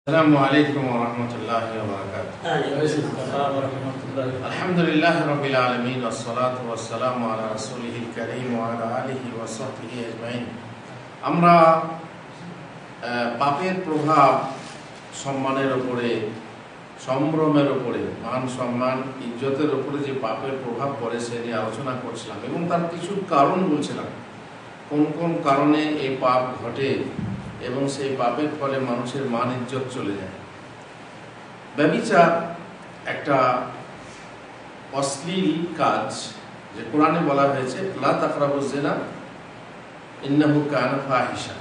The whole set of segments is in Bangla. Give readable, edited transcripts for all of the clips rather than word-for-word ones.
السلام عليكم ورحمة الله وبركاته. الحمد لله رب العالمين والصلاة والسلام على رسوله الكريم وعلى آله وصحبه أجمعين. আমরা পাপের প্রভাব সম্মানের উপরে, সম্ভ্রমের উপরে, মান সম্মান ইজ্জতের উপরে যে পাপের প্রভাব পড়ে সে নিয়ে আলোচনা করছিলাম এবং তার কিছু কারণ বলছিলাম, কোন কোন কারণে এই পাপ ঘটে এবং সেই পাপের ফলে মানুষের মান ইজ্জত চলে যায়। ব্যভিচার একটা অশ্লীল কাজ, যে কোরআনে বলা হয়েছে লা তাকরাবুজ জিনা ইন্নাহু কানা ফাহিশা,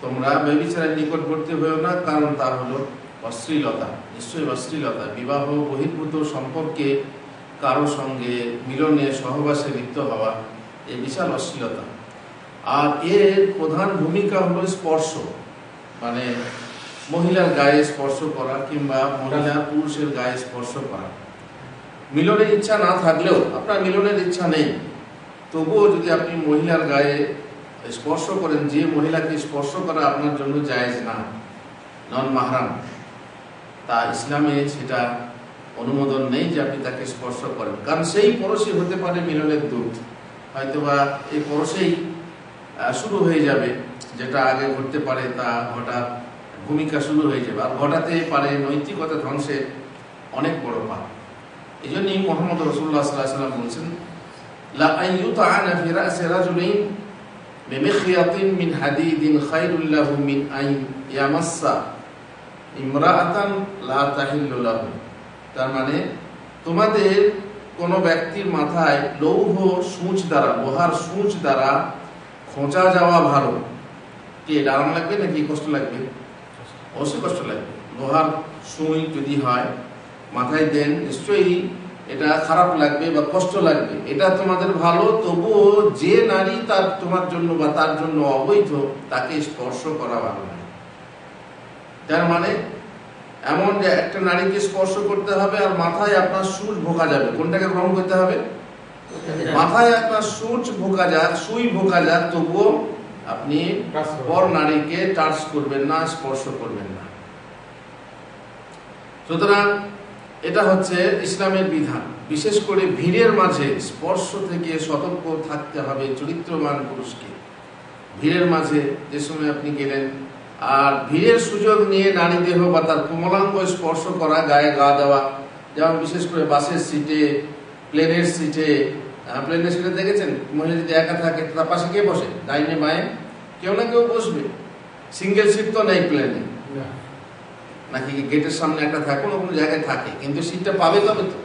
তোমরা ব্যভিচারের নিকটবর্তী হয়েও না, কারণ তা হলো অশ্লীলতা, নিশ্চয়ই অশ্লীলতা। বিবাহ বহির্ভূত সম্পর্কে কারো সঙ্গে মিলনে সহবাসে লিপ্ত হওয়া এই বিশাল অশ্লীলতা। আর এর প্রধান ভূমিকা হলো স্পর্শ, মানে মহিলার গায়ে স্পর্শ করা কিংবা মহিলা পুরুষের গায়ে স্পর্শ করা। মিলনের ইচ্ছা না থাকলেও, আপনার মিলনের ইচ্ছা নেই, তবুও যদি আপনি মহিলার গায়ে স্পর্শ করেন, যে মহিলাকে স্পর্শ করা আপনার জন্য জায়েজ না, নন মাহরাম, তা ইসলামে সেটা অনুমোদন নেই যে আপনি তাকে স্পর্শ করেন। কারণ সেই পরশে হতে পারে মিলনের দূত, হয়তোবা এই পরশেই শুরু হয়ে যাবে, যেটা আগে ঘটতে পারে তা হঠাৎ ভূমিকা শুরু হয়ে যাবে, আর ঘটাতে পারে নৈতিকতা ধ্বংসের অনেক বড় পাপ। এই জন্যই মুহাম্মদ রাসূলুল্লাহ সাল্লাল্লাহু আলাইহি ওয়াসাল্লাম বলছেন লা আইয়ুতাআনা ফি রাসি রাজুলিন বিমিখয়াতিন মিন হাদিদিন খায়রুল লাহু মিন আন ইয়ামাসসা ইমরাআতান লা তাহিল্লু লাহু। তার মানে তোমাদের কোনো ব্যক্তির মাথায় লৌহ সূঁচ দ্বারা, লোহার সূঁচ দ্বারা খোঁচা যাওয়া ভালো। কি এটা আরাম লাগবে নাকি কষ্ট লাগবে? অবশ্যই কষ্ট লাগবে। লোহার সুই যদি হয় মাথায় দেন, নিশ্চয়ই এটা খারাপ লাগবে বা কষ্ট লাগবে। এটা তোমাদের ভালো, তবুও যে নারী তার তোমার জন্য বা তার জন্য অবৈধ, তাকে স্পর্শ করা ভালো নয়। তার মানে এমন যে একটা নারীকে স্পর্শ করতে হবে আর মাথায় আপনার সূচ ভোঁকা যাবে, কোনটাকে গ্রহণ করতে হবে? মাথায় আপনার সূচ ভোঁকা যাক, সুই ভোঁকা যাক, তবুও আপনি পর নারীকে টাচ করবেন না, স্পর্শ করবেন না। সুতরাং এটা হচ্ছে ইসলামের বিধান। বিশেষ করে ভিড়ের মাঝে স্পর্শ থেকে সতর্ক থাকতে হবে চরিত্রবান পুরুষকে। ভিড়ের মাঝে যে সময় আপনি গেলেন, আর ভিড়ের সুযোগ নিয়ে নারী দেহ বা তার কোমলাঙ্গ স্পর্শ করা, গায়ে গা দেওয়া, যেমন বিশেষ করে বাসের সিটে, প্লেনের সিটে। প্লেনের সিটে দেখেছেন, মহিলা যদি একা থাকে তার পাশে কে বসে? ডাইনে বাঁয়ে কেউ না কেউ বসবে। সিঙ্গেল সিট তো নেই প্লেনে, নাকি গেটের সামনে একটা থাকে, কোনো কোনো জায়গায় থাকে, কিন্তু সিটটা পাবে তবে তো।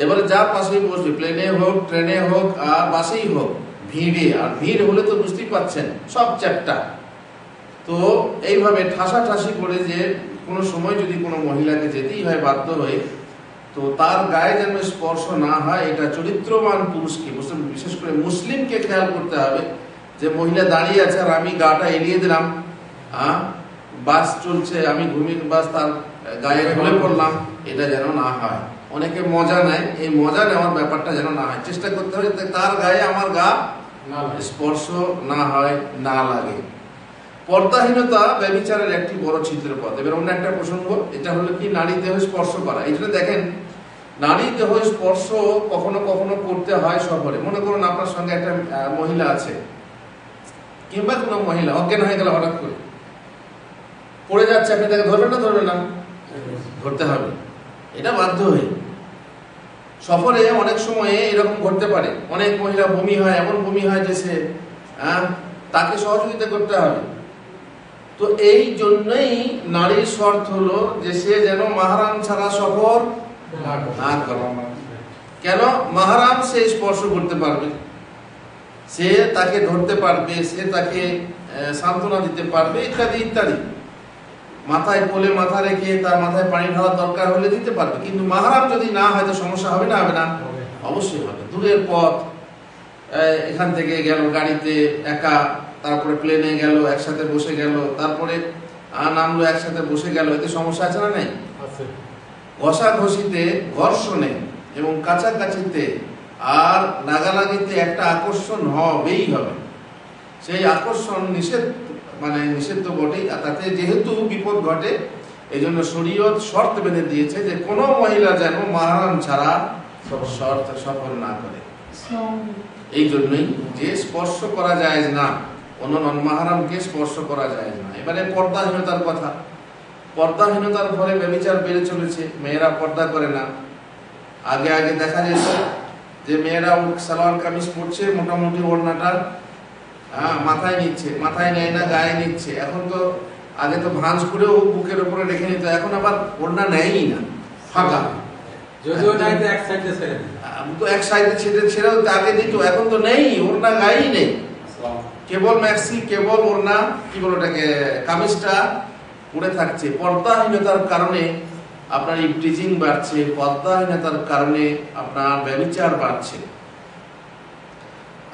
এবারে যার পাশেই বসবে, প্লেনে হোক, ট্রেনে হোক আর বাসেই হোক, ভিড়ে। আর ভিড় হলে তো বুঝতেই পাচ্ছেন সব চ্যাপ্টা। তো এইভাবে ঠাসাঠাসি করে যে কোনো সময় যদি কোনো মহিলাকে যেতেই হয় বাধ্য হয়ে, তো তার গায়ে যেন স্পর্শ না হয়, এটা চরিত্রবান পুরুষকে, বিশেষ করে মুসলিমকে খেয়াল করতে হবে। যে মহিলা দাঁড়িয়ে আছে আর আমি গাটা এড়িয়ে দিলাম, বাস চলছে, আমি ঘুমিয়ে বাস তার গায়ে ঢলে পড়লাম, এটা যেন না হয়। অনেকে মজা নেয়, এই মজা নেওয়ার ব্যাপারটা যেন না হয়। চেষ্টা করতে হবে তার গায়ে আমার গা স্পর্শ না হয়, না লাগে। পর্দাহীনতা ব্যভিচারের একটি বড় ছিদ্রের পথ। এবার অন্য একটা প্রসঙ্গ, এটা হলো কি নারী দেহ স্পর্শ করা। এই জন্য দেখেন, নারী দেহ স্পর্শ কখনো কখনো করতে হয় সফরে। মনে করুন আপনার সঙ্গে একটা মহিলা আছে, কিংবা কোনো মহিলা অজ্ঞান হয়ে গেল হঠাৎ করে, পড়ে যাচ্ছে, আপনি তাকে ধরবেন না? ধরবেন না, ধরতে হবে, এটা বাধ্য হয়ে। সফরে অনেক সময়ে এরকম ঘটতে পারে, অনেক মহিলা বমি হয়, এমন বমি হয় যে সে তাকে সহযোগিতা করতে হবে। তো এই জন্যই নারীর শর্ত হলো যে সে যেন মাহরাম ছাড়া সফর না করে। কেন? মাহরাম সে স্পর্শ করতে পারবে, সে তাকে ধরতে পারবে, সে তাকে সান্ত্বনা দিতে পারবে, ইত্যাদি ইত্যাদি। মাথায় কোলে মাথা রেখে তার মাথায় পানি ঢালার দরকার হলে দিতে পারবে। কিন্তু মাহরাম যদি না হয় তো সমস্যা হবে না? হবে না, অবশ্যই হবে। দূরের পথ, এখান থেকে গেল গাড়িতে একা, তারপরে প্লেনে গেল একসাথে বসে গেল, তারপরে নামলো একসাথে বসে গেল, এতে সমস্যা আছে না? নেই। ঘষাঘষিতে, ঘর্ষণে এবং কাছাকাছিতে আর নাগালাগিতে একটা আকর্ষণ হবেই হবে। সেই আকর্ষণ নিষেধ মানে নিষিদ্ধ বটেই, আর তাতে যেহেতু বিপদ ঘটে এই জন্য শরীয়ত শর্ত বেঁধে দিয়েছে যে কোনো মহিলা যেন মাহরাম ছাড়া শর্ত সফল না করে। এই জন্যই যে স্পর্শ করা যায় না, কোনো নন মাহরামকে স্পর্শ করা যায় না। এবারে পর্দাহীনতার কথা, পর্দাহীনতার ফলে ব্যভিচার বেড়ে চলেছে, মেয়েরা পর্দা করে না। আগে আগে দেখা যেত যে মেয়েরা সালোয়ার কামিজ পরছে, মোটামুটি ওড়নাটা মাথায় নিচ্ছে, মাথায় নেয় না, গায়ে নিচ্ছে। এখন তো আগে তো ভাঁজ করেও বুকের উপরে রেখে নিত, এখন আবার ওড়না নেয়ই না, ফাঁকা। তো এক সাইডে ছেড়েও আগে দিত, এখন তো নেই, ওড়না গায়েই নেই, কেবল ম্যাক্সি, কেবল ওড়না কি বলো ওটাকে কামিজটা পরে থাকছে। পর্দাহীনতার কারণে আপনার ইভটিজিং বাড়ছে, পর্দাহীনতার কারণে আপনার ব্যভিচার বাড়ছে।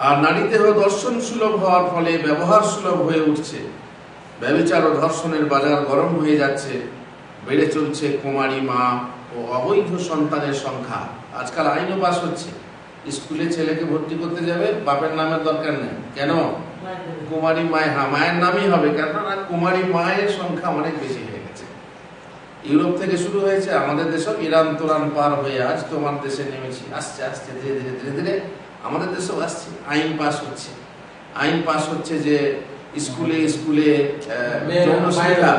আর নারী দেহ দর্শন সুলভ হওয়ার ফলে ব্যবহার সুলভ হয়ে উঠছে। ব্যভিচার ও ধর্ষণের বাজার গরম হয়ে যাচ্ছে, বেড়ে চলছে কুমারী মা ও অবৈধ সন্তানের সংখ্যা। আজকাল আইনও পাস হচ্ছে, স্কুলে ছেলেকে ভর্তি করতে যাবে বাপের নামের দরকার নেই, কেন? কুমারী মায়, মায়ের নামই হবে, কেননা কুমারী মায়ের সংখ্যা অনেক বেশি হয়ে গেছে। ইউরোপ থেকে শুরু হয়েছে, আমাদের দেশেও ইরান তোরান পার হয়ে আজ তোমার দেশে নেমেছি, আসছে আসছে ধীরে ধীরে ধীরে ধীরে আমাদের দেশেও আসছে। আইন পাস হচ্ছে, আইন পাস হচ্ছে যে স্কুলে স্কুলে যৌন শিক্ষা,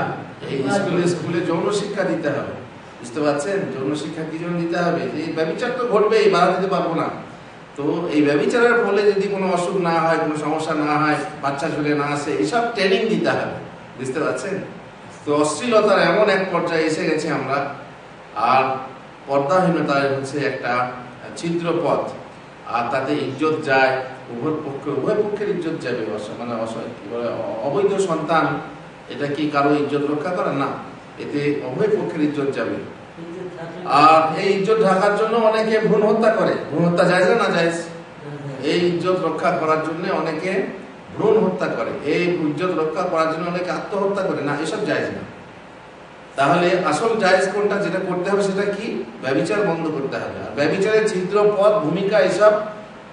এই স্কুলে স্কুলে যৌন শিক্ষা দিতে হবে। বুঝতে পারছেন যৌন শিক্ষা কি জন্য দিতে হবে? এই ব্যভিচার তো ঘটবেই, বাধা দিতে পারবো না। তো এই ব্যভিচারের ফলে যদি কোনো অসুখ না হয়, কোনো সমস্যা না হয়, বাচ্চা চলে না আসে, এসব ট্রেনিং দিতে হবে। বুঝতে পারছেন? তো অশ্লীলতার এমন এক পর্যায়ে এসে গেছে আমরা, আর পর্দাহীনতায় হচ্ছে একটা ছিদ্র পথ, আর তাতে ইজ্জত যায় উভয় পক্ষের ইজ্জত যাবে। মানে অবৈধ সন্তান, এটা কি কারো ইজ্জত রক্ষা করে? না, এতে উভয় পক্ষের ইজ্জত যাবে। আর এই ইজ্জত ঢাকার জন্য অনেকে ভ্রূণ হত্যা করে। ভ্রূণ হত্যা জায়েজ না জায়েজ? এই ইজ্জত রক্ষা করার জন্য অনেকে ভ্রূণ হত্যা করে, এই ইজ্জত রক্ষা করার জন্য অনেকে আত্মহত্যা করে। না, এসব জায়েজ না। তাহলে আসল জায়েজ কোনটা? যেটা করতে হবে সেটা কি? ব্যভিচার বন্ধ করতে হবে, আর ব্যভিচারের ছিদ্র পথ, ভূমিকা এসব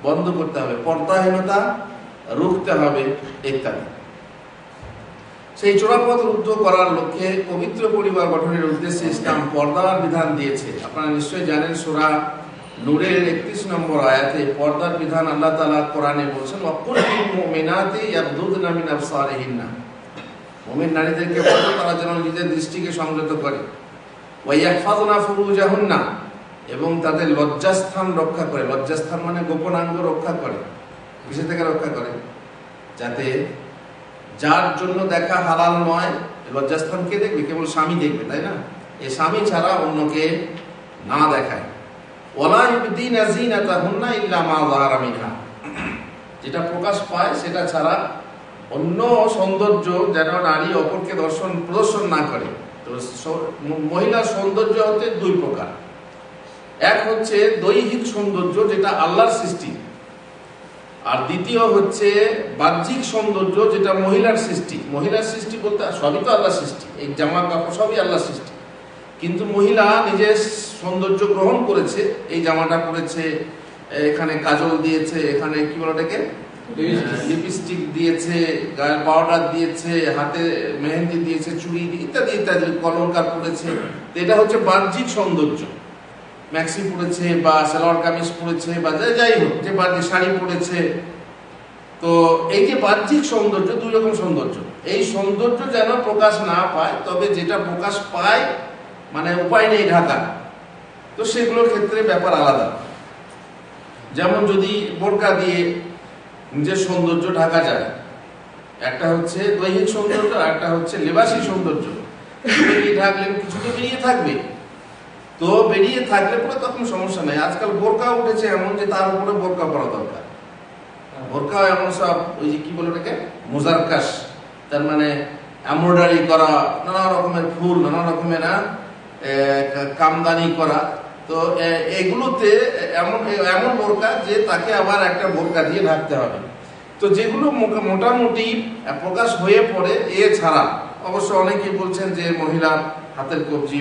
বন্ধ করতে হবে, পর্দাহীনতা রুখতে হবে ইত্যাদি। সেই চোরাপথ রুদ্ধ করার লক্ষ্যে পবিত্র পরিবার গঠনের উদ্দেশ্যে ইসলাম পর্দার বিধান দিয়েছে। আপনারা নিশ্চয়ই জানেন, সূরা নূরের 31 নম্বর আয়াতে পর্দার বিধান আল্লাহ তাআলা কোরআনে বলেছেন, ওয়াকুল লিল মুমিনাতি ইয়াগদুদনা মিন আবসারিহিন্না। মুমিন নারীদেরকে বলো তারা যেন নিজের দৃষ্টিকে সংযত করে, ওয়া ইয়াহফাযনা ফুরুজাহুন্না, এবং তাদের লজ্জাস্থান রক্ষা করে। লজ্জাস্থান মানে গোপনাঙ্গ রক্ষা করে। কিসে থেকে রক্ষা করে? যাতে যার জন্য দেখা হালাল নয়, লজ্জাস্থান কে দেখবে? কেবল স্বামী দেখবে, তাই না? এই স্বামী ছাড়া অন্যকে না দেখায়। ওয়ালা ইবদিনা যিনাতাহুন্না ইল্লা মা যাহারা মিনহা, যেটা প্রকাশ পায় সেটা ছাড়া অন্য সৌন্দর্য যেন নারী অপরকে প্রদর্শন না করে। তো মহিলার সৌন্দর্য হচ্ছে দুই প্রকার। এক হচ্ছে দৈহিক সৌন্দর্য, যেটা আল্লাহর সৃষ্টি, আর দ্বিতীয় হচ্ছে বাহ্যিক সৌন্দর্য, যেটা মহিলার সৃষ্টি। মহিলার সৃষ্টি বলতে সবই তো আল্লাহর সৃষ্টি, এই জামা কাপড় সবই আল্লাহর সৃষ্টি, কিন্তু মহিলা নিজের সৌন্দর্য গ্রহণ করেছে। এই জামাটা পরেছে, এখানে কাজল দিয়েছে, এখানে কি বলে এটাকে লিপস্টিক দিয়েছে, গায়ে পাউডার দিয়েছে, হাতে মেহেন্দি দিয়েছে, চুড়ি ইত্যাদি ইত্যাদি, কলঙ্কার পরেছে। এটা হচ্ছে বাহ্যিক সৌন্দর্য। ম্যাক্সি পরেছে বা সালোয়ার কামিজ পরেছে বা যাই হোক, যে বাহ্যিক শাড়ি পরেছে। তো এই যে বাহ্যিক সৌন্দর্য, দুই রকম সৌন্দর্য, এই সৌন্দর্য যেন প্রকাশ না পায়, তবে যেটা প্রকাশ পায় মানে উপায় নেই ঢাকা, তো সেগুলোর ক্ষেত্রে ব্যাপার আলাদা। যেমন যদি বোরকা দিয়ে নিজের সৌন্দর্য ঢাকা যায়, একটা হচ্ছে দৈহিক সৌন্দর্য, একটা হচ্ছে লেবাসী সৌন্দর্য। ঢাকলেন, কিছু তো বেরিয়ে থাকবে, তো বেরিয়ে থাকলে পরে তখন সমস্যা নেই। আজকাল বোরকা উঠেছে এমন যে তার উপরে বোরকা পরা দরকার। বোরকা এমন সব ওই যে কি বলে ওটাকে মোজারকাশ, তার মানে এমব্রয়ডারি করা, নানা রকমের ফুল, নানা রকমের কামদানি করা। তো এগুলোতে এমন এমন বোরকা যে তাকে আবার একটা বোরকা দিয়ে ঢাকতে হবে। তো যেগুলো মোটামুটি প্রকাশ হয়ে পড়ে, এছাড়া অবশ্য অনেকেই বলছেন যে মহিলার হাতের কবজি,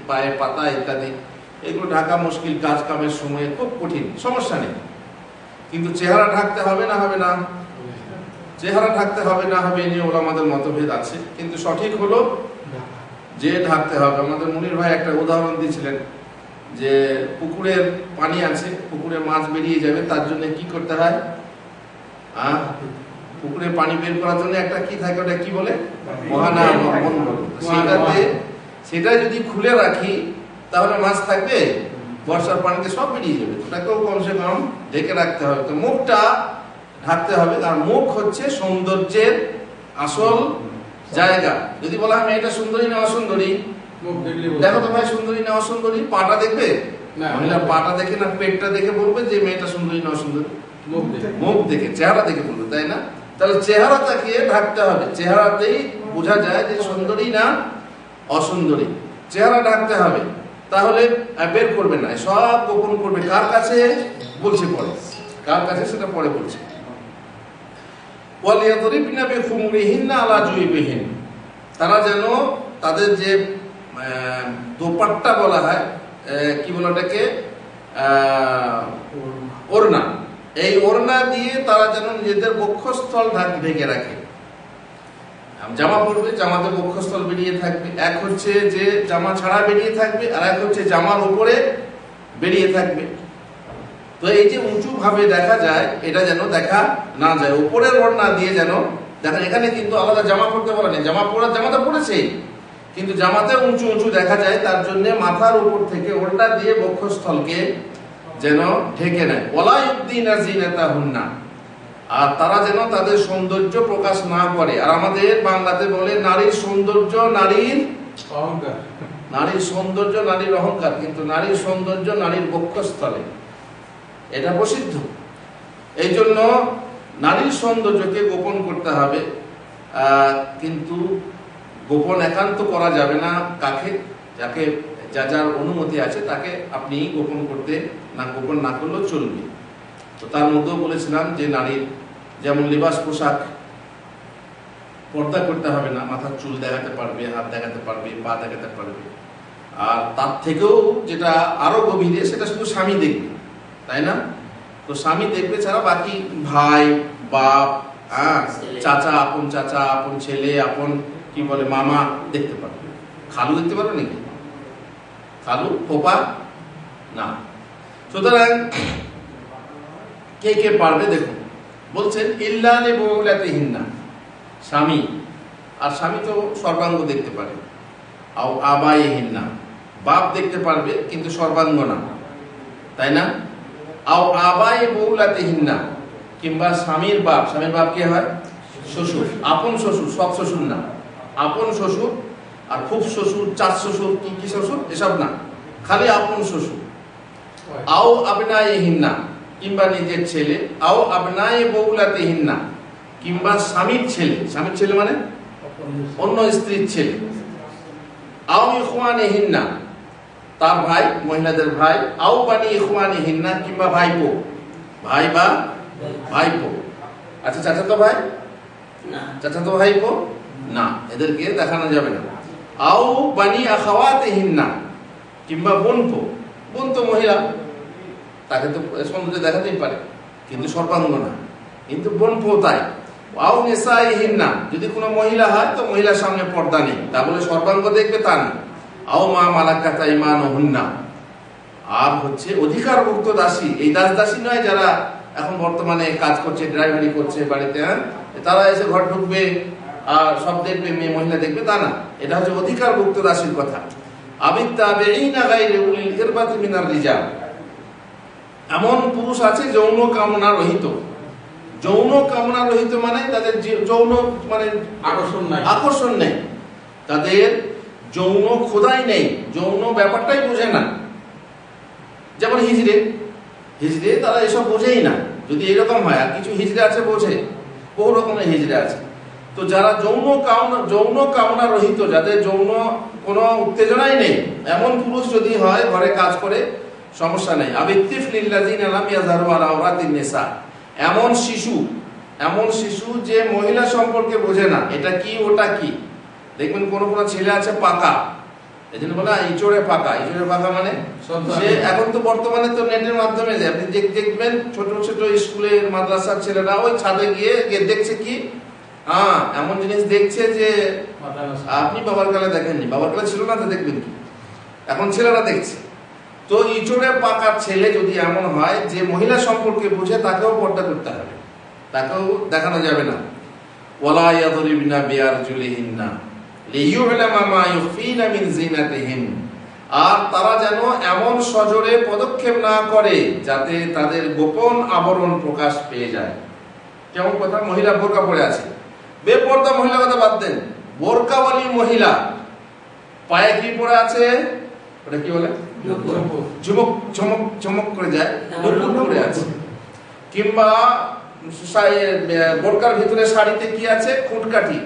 পায়ের পাতা ইত্যাদি, এগুলো ঢাকা মুশকিল, কাজ কামের সময় খুব কঠিন, সমস্যা নেই। কিন্তু চেহারা ঢাকতে হবে না? হবে না? চেহারা ঢাকতে হবে না হবে নিয়ে ওলামাদের মতভেদ আছে, কিন্তু সঠিক হলো যে ঢাকতে হবে। আমাদের মুনির ভাই একটা উদাহরণ দিয়েছিলেন যে পুকুরের পানি আছে, পুকুরে মাছ বেরিয়ে যাবে, তার জন্য কি করতে হয়? পুকুরে পানি বের করার জন্য একটা কি থাকে, ওটা কি বলে? মহানা বন্ধ। সেটা যদি খুলে রাখি তাহলে মাছ থাকবে? বর্ষার পানিতে সব বেরিয়ে যাবে। ওটাকেও কমসে কম ঢেকে রাখতে হবে। তো মুখটা ঢাকতে হবে, আর মুখ হচ্ছে সৌন্দর্যের আসল জায়গা। যদি বলা হয় মেয়েটা সুন্দরী না অসুন্দরী, দেখো তো ভাই সুন্দরী না অসুন্দরী, পাটা দেখবে? মহিলার পাটা দেখে না পেটটা দেখে বলবে যে মেয়েটা সুন্দরী না অসুন্দরী? মুখ দেখে, চেহারা দেখে বলবে, তাই না? তাহলে চেহারাটাকে ঢাকতে হবে, চেহারাতেই বোঝা যায় যে সুন্দরী না অসুন্দরী। চেহারা ঢাকতে হবে, তাহলে বের করবে না, সব গোপন করবে। কার কাছে বলছে পরে, কার কাছে সেটা পরে বলছে। তারা যেন তাদের যে দোপাট্টা বলা হয়, কি বলে ওটাকে, ওড়না, এই ওড়না দিয়ে তারা যেন নিজেদের বক্ষস্থল ঢেকে রাখে। জামা পরবে, জামাতে বক্ষস্থল বেরিয়ে থাকবে। এক হচ্ছে যে জামা ছাড়া বেরিয়ে থাকবে, আর এক হচ্ছে জামার উপরে বেরিয়ে থাকবে। তো এই যে উঁচু ভাবে দেখা যায়, এটা যেন দেখা না যায়। উপরের ওড়না দিয়ে যেন দেখেন, এখানে কিন্তু আলাদা জামা পরতে বলা নেই, জামাটা পরেছে, কিন্তু জামাতে উঁচু উঁচু দেখা যায়, তার জন্য মাথার উপর থেকে ওড়না দিয়ে বক্ষস্থলকে যেন ঢেকে নেয়। ওয়ালা ইউবদিনা যিনাতাহুন্না, আর তারা যেন তাদের সৌন্দর্য প্রকাশ না করে। আর আমাদের বাংলাতে বলে নারীর সৌন্দর্য নারীর অহংকার, নারীর সৌন্দর্য নারীর অহংকার, কিন্তু নারীর সৌন্দর্য নারীর বক্ষস্থলে, এটা প্রসিদ্ধ। এই জন্য নারীর সৌন্দর্যকে গোপন করতে হবে, কিন্তু গোপন একান্ত করা যাবে না। কাকে, যাকে যার অনুমতি আছে তাকে আপনি গোপন করতে না, গোপন না করলেও চলবে। তো তার মধ্যেও বলেছিলাম যে নারীর যেমন লিবাস পোশাক, পর্দা করতে হবে না, মাথার চুল দেখাতে পারবে, হাত দেখাতে পারবে, পা দেখাতে পারবে। আর তার থেকেও যেটা আরো গভীরে, সেটা শুধু স্বামী দেখবে, তাই না? তো স্বামী দেখবে ছাড়া বাকি ভাই, বাপ, চাচা, আপন চাচা, আপন ছেলে, আপন কি বলে মামা দেখতে পারবে। খালু দেখতে পারবে নাকি? খালু, ফোপা না। সুতরাং কে কে পারবে দেখুন, বলছেন ইল্লা লিবুলাতিহিন্না, স্বামী, আর স্বামী তো সর্বাঙ্গ দেখতে পারে। আও আবাইহিন্না, বাপ দেখতে পারবে কিন্তু সর্বাঙ্গ না, তাই না? আও আবাই বুলাতিহিন্না, কিংবা স্বামীর বাপ, স্বামীর বাপ কে হয়? শ্বশুর, আপন শ্বশুর, সব শ্বশুর না, আপন শ্বশুর। আর খুব শ্বশুর, চার শ্বশুর, কি শ্বশুর, এসব না, খালি আপন শ্বশুর। আও আবনাইহিন্না, কিংবা নিজের ছেলে। আও আবনাই বুলাতিহিন্না, কিংবা স্বামীর ছেলে, স্বামীর ছেলে মানে অন্য স্ত্রীর ছেলে। আও ইখওয়ানিহিন্না, তার ভাই, মহিলাদের ভাই। আও বানি ইখওয়ানিহিন্না, কিংবা ভাইপো, ভাই বা ভাইপো। আচ্ছা, চাচাতো ভাই না, চাচাতো ভাইপো না, এদেরকে দেখানো যাবে না। আও বানি আখাওয়াতিহিন্না, কিংবা বোনপো, বোন তো মহিলা, তাকে তো সৌন্দর্য দেখাতেই পারে, কিন্তু সর্বাঙ্গ না, কিন্তু বোনপো তাই। আও নিসাইহিন্না, যদি কোনো মহিলা হয় তো মহিলার সামনে পর্দা নেই, তা বলে সর্বাঙ্গ দেখবে তা না। আও মা মালাকাত আইমানুহুন্না, আর হচ্ছে অধিকারভুক্ত দাসী, এই দাসী নয় যারা এখন বর্তমানে কাজ করছে, ড্রাইভারি করছে বাড়িতে, তারা এসে ঘর ঢুকবে আর সব দেখবে, মেয়ে মহিলা দেখবে, তা না। এটা হচ্ছে অধিকারভুক্ত দাসীর কথা। আবিত্তাবিঈনা গায়রি উলিল ইরবাতি মিনার রিজাল, এমন পুরুষ আছে যৌন কামনা রহিত। যৌন কামনা রহিত মানে তাদের যৌন মানে আকর্ষণ নেই, তাদের যৌন খোদাই নেই, যৌন ব্যাপারটাই বোঝে না। যেমন হিজড়ে, তারা এসব বোঝেই না। যদি এরকম হয়, আর কিছু হিজড়ে আছে বোঝে, বহু রকমের হিজড়ে আছে। তো যারা যৌন কামনা রহিত, যাদের যৌন কোনো উত্তেজনাই নেই, এমন পুরুষ যদি হয়, ঘরে কাজ করে, সমস্যা নেই। আবিত্তিফলিল্লাযিনা লাম ইয়াযহারু আলা আওরাতিন নিসা, এমন শিশু যে মহিলা সম্পর্কে বোঝে না, এটা কি ওটা কি। দেখবেন কোন ছেলে আছে পাকা, এই জন্য বলে ইঁচড়ে পাকা। ইঁচড়ে পাকা মানে সে এখন তো বর্তমানে তো নেটের মাধ্যমে যায়, আপনি দেখবেন ছোট ছোট স্কুলের মাদ্রাসার ছেলেরা ওই ছাদে গিয়ে দেখছে কি এমন জিনিস দেখছে যে আপনি বাবার কালে দেখেননি, বাবার কালে ছিল না, তো দেখবেন কি এখন ছেলেরা দেখছে। তো ইঁচড়ে পাকার ছেলে যদি এমন হয় যে মহিলা সম্পর্কে বুঝে, তাকেও পর্দা করতে হবে, তাকেও দেখানো যাবে না। ওয়ালা ইয়াদরিবনা বিআরজুলিহিন্না লিইউলামা মা ইউখফিনা মিন জিনাতিহিন, আর তারা যেন এমন সজোরে পদক্ষেপ না করে যাতে তাদের গোপন আবরণ প্রকাশ পেয়ে যায়। কেমন কথা, মহিলা বোরকা পরে আছে, বেপর্দা মহিলা কথা বাদ দেন, বোরকাওয়ালি মহিলা পায়ে কি পরে আছে, ওটা কি বলে, ঝুমক চমক চমক করে যায়, নুপুর পরে আছে, কিংবা বোরকার ভিতরে শাড়িতে কি আছে, খুঁটকাঠি,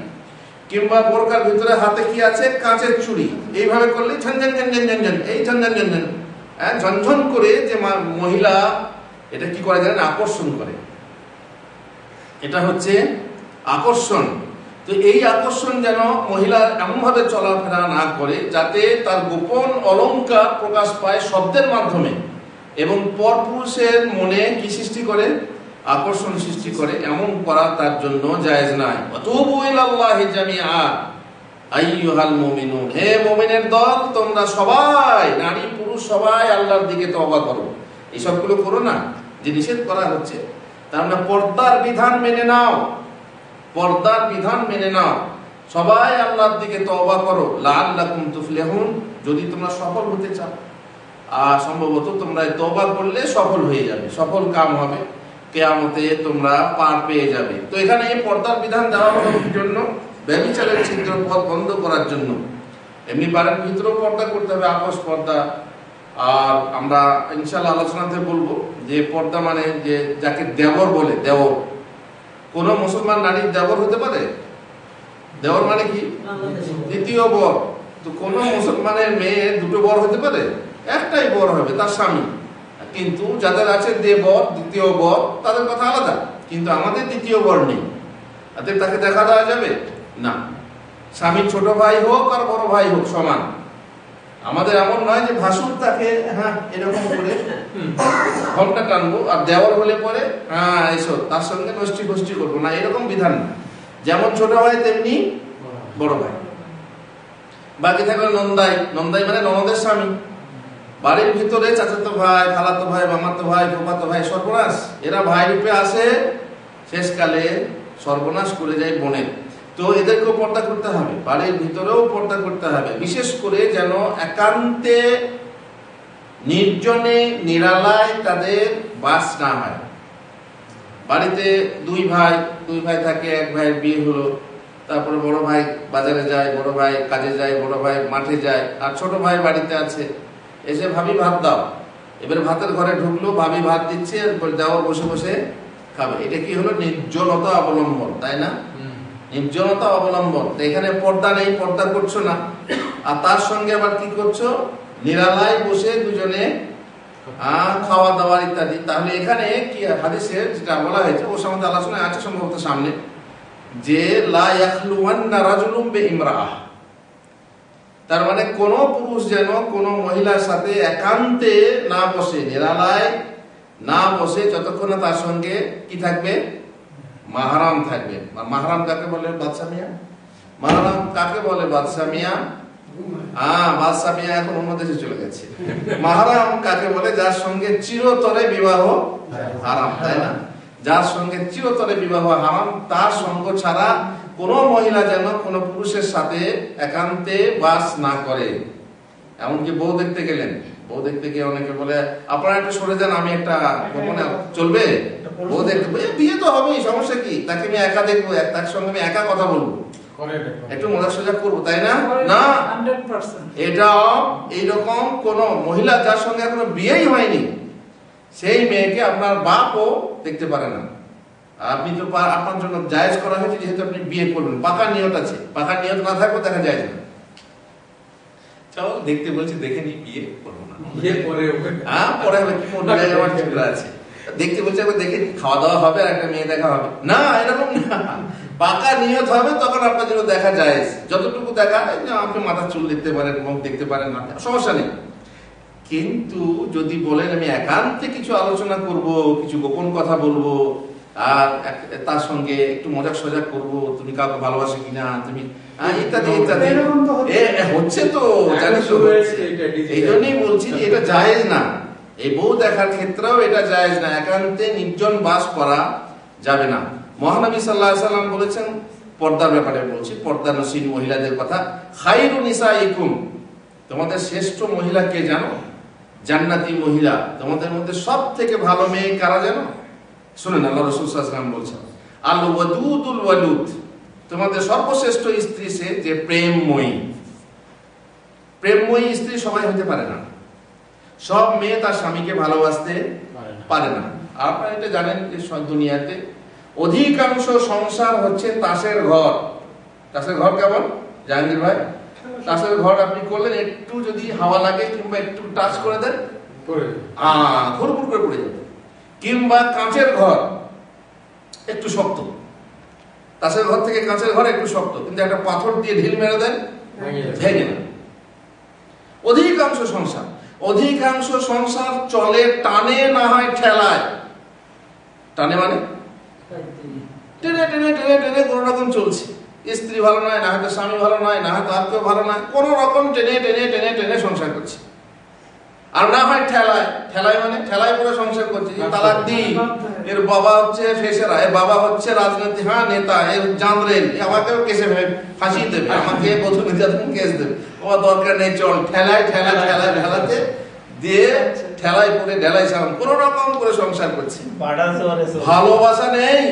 কিংবা বোরকার ভিতরে হাতে কি আছে, কাঁচের চুড়ি। এইভাবে করলে ঝনঝন ঝনঝন ঝনঝন, এই ঝনঝন ঝনঝন ঝনঝন করে যে মহিলা এটা কি করে জানেন, আকর্ষণ করে। এটা হচ্ছে আকর্ষণ। তো এই আকর্ষণ যেন মহিলা এমন ভাবে চলাফেরা না করে যাতে তার গোপন অলংকার প্রকাশ পায় শব্দের মাধ্যমে, এবং পরপুরুষের মনে কি সৃষ্টি করে, আকর্ষণ সৃষ্টি করে। এমন করা তার জন্য জায়েজ নাই। ওয়াতুবু ইলাল্লাহি জামিআ আইয়ুহাল মুমিনুন, হে মুমিনের দল, তোমরা সবাই, নারী পুরুষ সবাই আল্লাহর দিকে তওবা করো। এইসবগুলো করো না যে নিষেধ করা হচ্ছে, তার মানে পর্দার বিধান মেনে নাও, পর্দার বিধান মেনে নাও, সবাই আল্লাহর দিকে তওবা করো, লাআল্লাকুম তুফলিহুন, যদি তোমরা সফল হতে চাও। আর সম্ভবত তোমরা তওবা করলে সফল হয়ে যাবে, সফল কাম হবে, কিয়ামতে তোমরা পার পেয়ে যাবে। তো এখানে এই পর্দার বিধান দেওয়া হলো জন্য, ব্যভিচারের ছিদ্র পথ বন্ধ করার জন্য। এমনি বাড়ির ভিতরেও পর্দা করতে হবে, আপোষ পর্দা। আর আমরা ইনশাআল্লাহ আলোচনাতে বলবো যে পর্দা মানে যে যাকে দেবর বলে, দেবর, কোন মুসলমান নারীর দেবর হতে পারে? দেবর মানে কি? দ্বিতীয় বর। তো কোন মুসলমানের মেয়ে দুটো বর হতে পারে? একটাই বর হবে, তার স্বামী। কিন্তু যাদের আছে দেবর, দ্বিতীয় বর, তাদের কথা আলাদা, কিন্তু আমাদের দ্বিতীয় বর নেই, তাকে দেখা দেওয়া যাবে না। স্বামীর ছোট ভাই হোক আর বড় ভাই হোক সমান। আমাদের এমন নয় যে ভাসুর তাকে এরকম করে ঘন্টা টানবো, আর দেওয়ার হলে পরে এসো তার সঙ্গে গোষ্ঠী করবো না, এরকম বিধান না। যেমন ছোট ভাই তেমনি বড় ভাই। বাকি থাকলো নন্দাই। নন্দাই মানে ননদের স্বামী। বাড়ির ভিতরে চাচাতো ভাই, খালাতো ভাই, মামাতো ভাই, ফুফাতো ভাই, সর্বনাশ, এরা ভাই রূপে আসে, শেষকালে সর্বনাশ করে যায় বোনের। তো এদেরকেও পর্দা করতে হবে, বাড়ির ভিতরেও পর্দা করতে হবে, বিশেষ করে যেন একান্তে নির্জনে নিরালায় তাদের বাস না হয়। বাড়িতে দুই ভাই থাকে, এক ভাইয়ের বিয়ে হলো, তারপরে বড় ভাই বাজারে যায়, বড় ভাই কাজে যায়, বড় ভাই মাঠে যায়, আর ছোট ভাই বাড়িতে আছে, এসে ভাবি ভাত দাও। এবার ভাতের ঘরে ঢুকলো, ভাবি ভাত দিচ্ছে, দেওয়া বসে বসে খাবে। এটা কি হলো? নির্জনতা অবলম্বন, তাই না? নির্জনতা অবলম্বন। এখানে পর্দা নেই, পর্দা করছো না, আর তার সঙ্গে আবার কি করছো? নিরালায় বসে দুজনে খাওয়া দাওয়া ইত্যাদি। তাহলে এখানে কি হাদিসে যেটা বলা হয়েছে, ওর সম্বন্ধে আলোচনা আছে সম্ভবত সামনে, যে লা ইয়াখলুওয়ান্না রাজুলুম বিইমরাআহ, তার মানে কোন পুরুষ যেন কোন মহিলার সাথে একান্তে না বসে, নিরালায় না বসে, যতক্ষণ না তার সঙ্গে কি থাকবে? মাহরাম থাকবে। মাহরাম কাকে বলে বাদশা মিয়া? মাহরাম কাকে বলে বাদশা মিয়া? বাদশা মিয়া এখন অন্য দেশে চলে গেছে। মাহরাম কাকে বলে? যার সঙ্গে চিরতরে বিবাহ হারাম, তাই না? যার সঙ্গে চিরতরে বিবাহ হারাম, তার সঙ্গ ছাড়া কোন মহিলা যেন কোন পুরুষের সাথে একান্তে বাস না করে। এমনকি বউ দেখতে গেলেন, বউ দেখতে গিয়ে অনেকে বলে আপনারা একটু সরে যান, আমি একটা চলবে? বউ দেখতে, বিয়ে তো হবেই, সমস্যা কি? তাকে আমি একা দেখবো, তার সঙ্গে আমি একা কথা বলবো, একটু মজা সোজা করবো, তাই না? না, এটা এইরকম কোন মহিলা যার সঙ্গে এখনো বিয়েই হয়নি, সেই মেয়েকে আপনার বাপও দেখতে পারে না। আপনি তো আপনার জন্য জায়েজ করা হয়েছে, যেহেতু আপনি বিয়ে করবেন, পাকা নিয়ত আছে। পাকা নিয়ত না থাকলে দেখা যায় না। চল দেখতে বলছি, দেখে নি, বিয়ে করবো না, পরে হবে কি মনে আমার ঠিক আছে, দেখতে বলছে একবার দেখে খাওয়া দাওয়া হবে আর একটা মেয়ে দেখা হবে না, এরকম না। পাকা নিয়ত হবে তখন আপনার জন্য দেখা যায়, যতটুকু দেখা আপনি মাথা চুল দেখতে পারেন, মুখ দেখতে পারেন না, সমস্যা নেই। কিন্তু যদি বলেন আমি একান্তে কিছু আলোচনা করব, কিছু গোপন কথা বলবো, আর তার সঙ্গে একটু মজাক সজাক করবো, তুমি কাউকে ভালোবাসো কিনা, তুমি ইত্যাদি ইত্যাদি, হচ্ছে তো জানিস, এই জন্যই বলছি যে এটা জায়েজ না। এই বউ দেখার ক্ষেত্রেও এটা জায়েজ না, একান্তে নির্জন বাস করা যাবে না। মহানবী সাল্লাল্লাহু আলাইহি সাল্লাম বলেছেন, পর্দার ব্যাপারে বলছি, পর্দানসীন মহিলাদের কথা, খায়রু নিসাইকুম, তোমাদের শ্রেষ্ঠ মহিলা কে জানো? জান্নাতি মহিলা, তোমাদের মধ্যে সব থেকে ভালো মেয়ে কারা জানো? শুনেন, আল্লাহ রাসূল সাল্লাল্লাহু আলাইহি ওয়াসাল্লাম বলছেন, আল ওয়াদুদুল ওয়ালুদ, তোমাদের সর্বশ্রেষ্ঠ স্ত্রী সে যে প্রেমময়ী। প্রেমময়ী স্ত্রী সবাই হতে পারে না, সব মেয়ে তার স্বামীকে ভালোবাসতে পারে না। আপনারা এটা জানেন যে দুনিয়াতে অধিকাংশ সংসার হচ্ছে তাসের ঘর। তাসের ঘর কেমন জাহাঙ্গীর ভাই? তাসের ঘর আপনি করলেন, একটু যদি হাওয়া লাগে কিংবা একটু টাচ করে দেন, ঘুরঘুর করে পড়ে যাবে। কিংবা কাঁচের ঘর একটু শক্ত, তাসের ঘর থেকে কাঁচের ঘর একটু শক্ত, কিন্তু একটা পাথর দিয়ে ঢিল মেরে দেন, ভেঙে না। অধিকাংশ সংসার চলে টানে, না হয় ঠেলায়। টানে মানে টেনে টেনে টেনে টেনে কোন রকম চলছে। স্ত্রী ভালো নয়, না হয়তো স্বামী ভালো নয়, না হয়তো আর কেউ ভালো নয়, কোন রকম টেনে টেনে টেনে টেনে সংসার করছে। আর না হয় ঠেলায়, ঠেলায় মানে ঠেলায় করে সংসার করছে। তালাক দিই, এর বাবা হচ্ছে ফেসেরা, এর বাবা হচ্ছে রাজনীতি নেতা, এর জানরেন, আমাকেও কেসে ফাঁসি দেবে, আমাকে বধূ নির্যাতন কেস দেবে, আমার দরকার নেই, চল ঠেলায় ঠেলায় ঠেলায় ঠেলাতে দিয়ে ঠেলায় পরে ঢেলাই সালাম কোন রকম করে সংসার করছে। ভালোবাসা নেই,